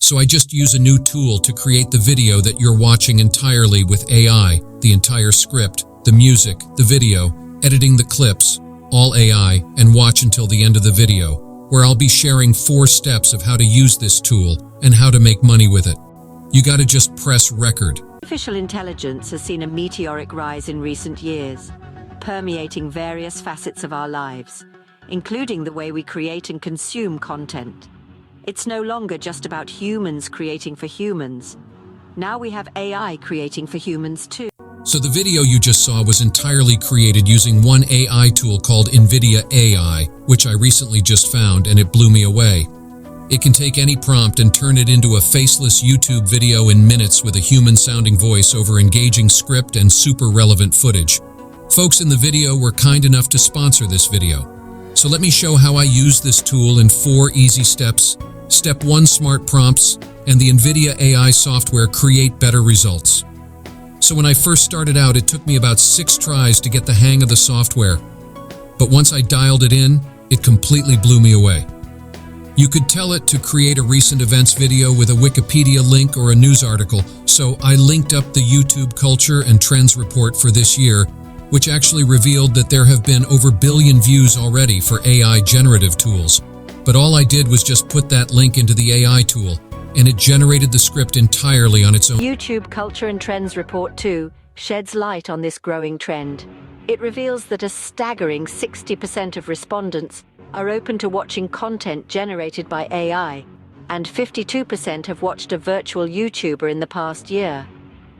So I just use a new tool to create the video that you're watching entirely with AI, the entire script, the music, the video, editing the clips, all AI, and watch until the end of the video, where I'll be sharing 4 steps of how to use this tool and how to make money with it. You gotta just press record. Artificial intelligence has seen a meteoric rise in recent years, permeating various facets of our lives, including the way we create and consume content. It's no longer just about humans creating for humans. Now we have AI creating for humans too. So the video you just saw was entirely created using one AI tool called InVideo AI, which I recently just found, and it blew me away. It can take any prompt and turn it into a faceless YouTube video in minutes with a human-sounding voice over engaging script and super relevant footage. Folks in the video were kind enough to sponsor this video. So let me show how I use this tool in 4 easy steps. Step 1, smart prompts, and the InVideo AI software create better results. So when I first started out, it took me about 6 tries to get the hang of the software. But once I dialed it in, it completely blew me away. You could tell it to create a recent events video with a Wikipedia link or a news article, so I linked up the YouTube Culture and Trends report for this year, which actually revealed that there have been over 1 billion views already for AI generative tools. But all I did was just put that link into the AI tool, and it generated the script entirely on its own. YouTube Culture and Trends Report 2 sheds light on this growing trend. It reveals that a staggering 60% of respondents are open to watching content generated by AI, and 52% have watched a virtual YouTuber in the past year.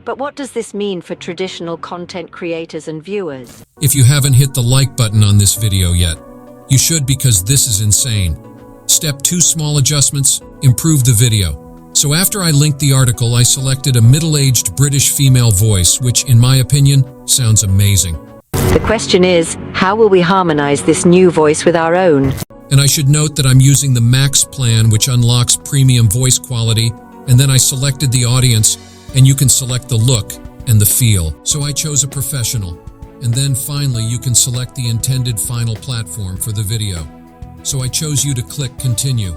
But what does this mean for traditional content creators and viewers? If you haven't hit the like button on this video yet, you should, because this is insane. Step 2, small adjustments, improve the video. So after I linked the article, I selected a middle-aged British female voice, which, in my opinion, sounds amazing. The question is, how will we harmonize this new voice with our own? And I should note that I'm using the Max plan, which unlocks premium voice quality, and then I selected the audience, and you can select the look and the feel. So I chose a professional. And then finally, you can select the intended final platform for the video. So I chose you to click continue.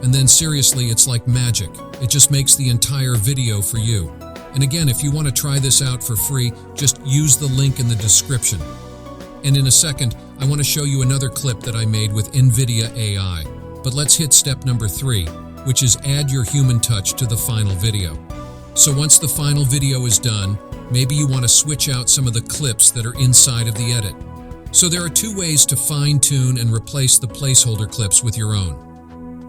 And then seriously, it's like magic. It just makes the entire video for you. And again, if you want to try this out for free, just use the link in the description. And in a second, I want to show you another clip that I made with InVideo AI. But let's hit step number 3, which is add your human touch to the final video. So once the final video is done, maybe you want to switch out some of the clips that are inside of the edit. So there are 2 ways to fine-tune and replace the placeholder clips with your own.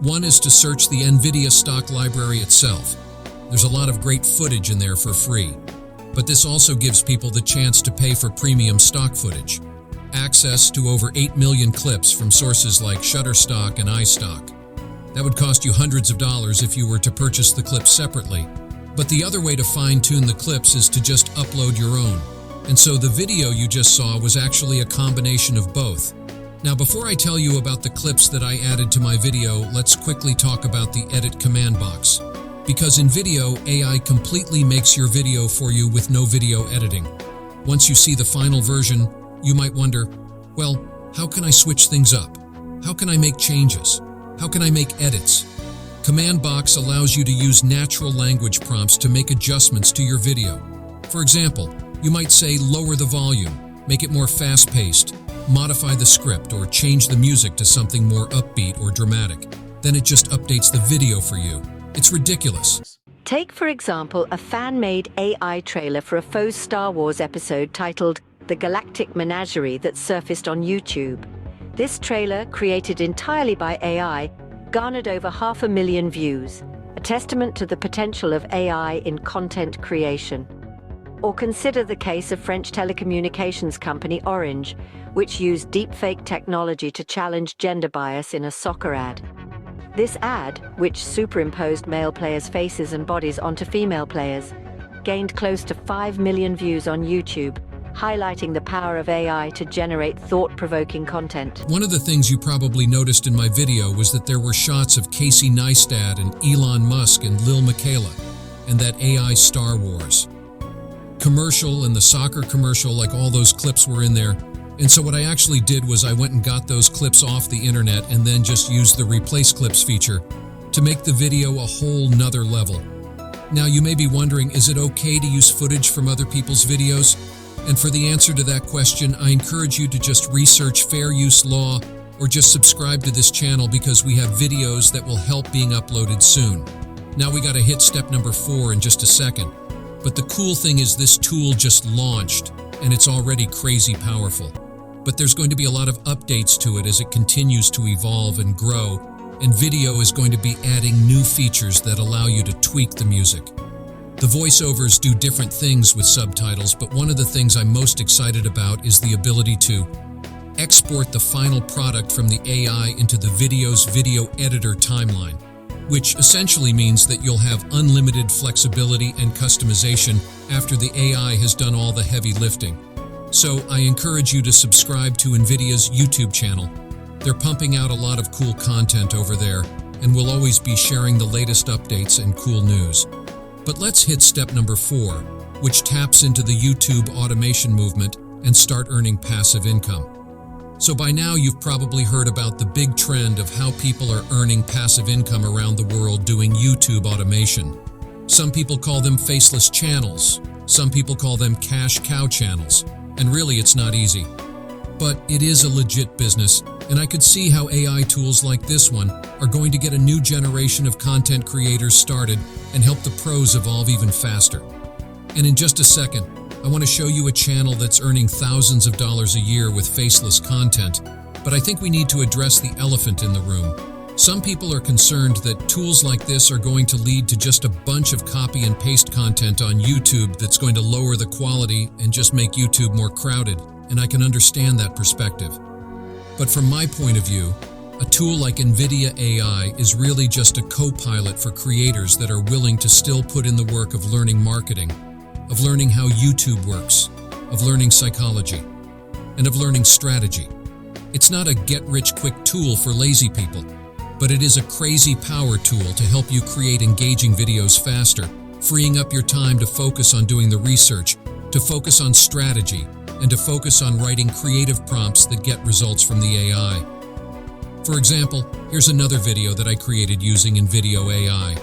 One is to search the NVIDIA stock library itself. There's a lot of great footage in there for free. But this also gives people the chance to pay for premium stock footage. Access to over 8 million clips from sources like Shutterstock and iStock. That would cost you hundreds of dollars if you were to purchase the clips separately. But the other way to fine-tune the clips is to just upload your own. And so the video you just saw was actually a combination of both. Now, before I tell you about the clips that I added to my video, let's quickly talk about the edit command box. Because InVideo AI completely makes your video for you with no video editing. Once you see the final version, you might wonder, well, how can I switch things up? How can I make changes? How can I make edits? Command box allows you to use natural language prompts to make adjustments to your video. For example, you might say lower the volume, make it more fast-paced, modify the script, or change the music to something more upbeat or dramatic. Then it just updates the video for you. It's ridiculous. Take, for example, a fan-made AI trailer for a faux Star Wars episode titled The Galactic Menagerie that surfaced on YouTube. This trailer, created entirely by AI, garnered over 500,000 views, a testament to the potential of AI in content creation. Or consider the case of French telecommunications company Orange, which used deepfake technology to challenge gender bias in a soccer ad. This ad, which superimposed male players' faces and bodies onto female players, gained close to 5 million views on YouTube, highlighting the power of AI to generate thought-provoking content. One of the things you probably noticed in my video was that there were shots of Casey Neistat and Elon Musk and Lil Miquela, and that AI Star Wars commercial and the soccer commercial, like all those clips were in there. And so what I actually did was I went and got those clips off the internet and then just used the replace clips feature. to make the video a whole nother level. Now you may be wondering, is it okay to use footage from other people's videos? And for the answer to that question, I encourage you to just research fair use law or just subscribe to this channel because we have videos that will help being uploaded soon. Now we gotta hit step number 4 in just a second. But the cool thing is this tool just launched and it's already crazy powerful. But there's going to be a lot of updates to it as it continues to evolve and grow, and video is going to be adding new features that allow you to tweak the music. The voiceovers do different things with subtitles, but one of the things I'm most excited about is the ability to export the final product from the AI into the video's video editor timeline, which essentially means that you'll have unlimited flexibility and customization after the AI has done all the heavy lifting. So I encourage you to subscribe to InVideo's YouTube channel. They're pumping out a lot of cool content over there, and we'll always be sharing the latest updates and cool news. But let's hit step number 4, which taps into the YouTube automation movement and start earning passive income. So by now you've probably heard about the big trend of how people are earning passive income around the world doing YouTube automation. Some people call them faceless channels. Some people call them cash cow channels. And really it's not easy. But it is a legit business, and I could see how AI tools like this one are going to get a new generation of content creators started and help the pros evolve even faster. And in just a second, I want to show you a channel that's earning thousands of dollars a year with faceless content, but I think we need to address the elephant in the room. Some people are concerned that tools like this are going to lead to just a bunch of copy and paste content on YouTube that's going to lower the quality and just make YouTube more crowded, and I can understand that perspective. But from my point of view, a tool like InVideo AI is really just a co-pilot for creators that are willing to still put in the work of learning marketing, of learning how YouTube works, of learning psychology, and of learning strategy. It's not a get-rich-quick tool for lazy people, but it is a crazy power tool to help you create engaging videos faster, freeing up your time to focus on doing the research, to focus on strategy, and to focus on writing creative prompts that get results from the AI. For example, here's another video that I created using InVideo AI.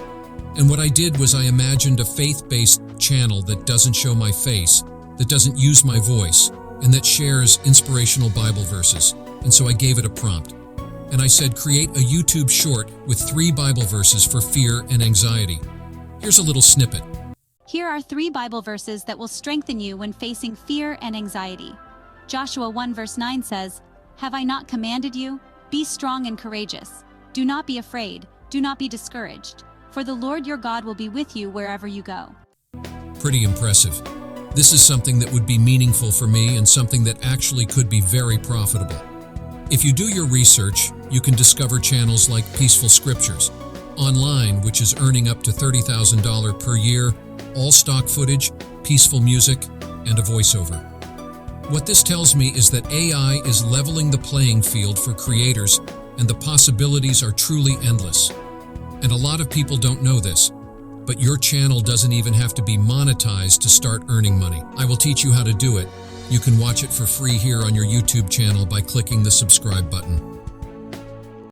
And what I did was I imagined a faith-based channel that doesn't show my face, that doesn't use my voice, and that shares inspirational Bible verses. And so I gave it a prompt. And I said, create a YouTube short with 3 Bible verses for fear and anxiety. Here's a little snippet. Here are 3 Bible verses that will strengthen you when facing fear and anxiety. Joshua 1 verse 9 says, "Have I not commanded you? Be strong and courageous. Do not be afraid. Do not be discouraged. For the Lord your God will be with you wherever you go." Pretty impressive. This is something that would be meaningful for me and something that actually could be very profitable. If you do your research, you can discover channels like Peaceful Scriptures, online, which is earning up to $30,000 per year, all stock footage, peaceful music, and a voiceover. What this tells me is that AI is leveling the playing field for creators, and the possibilities are truly endless. And a lot of people don't know this, but your channel doesn't even have to be monetized to start earning money. I will teach you how to do it. You can watch it for free here on your YouTube channel by clicking the subscribe button.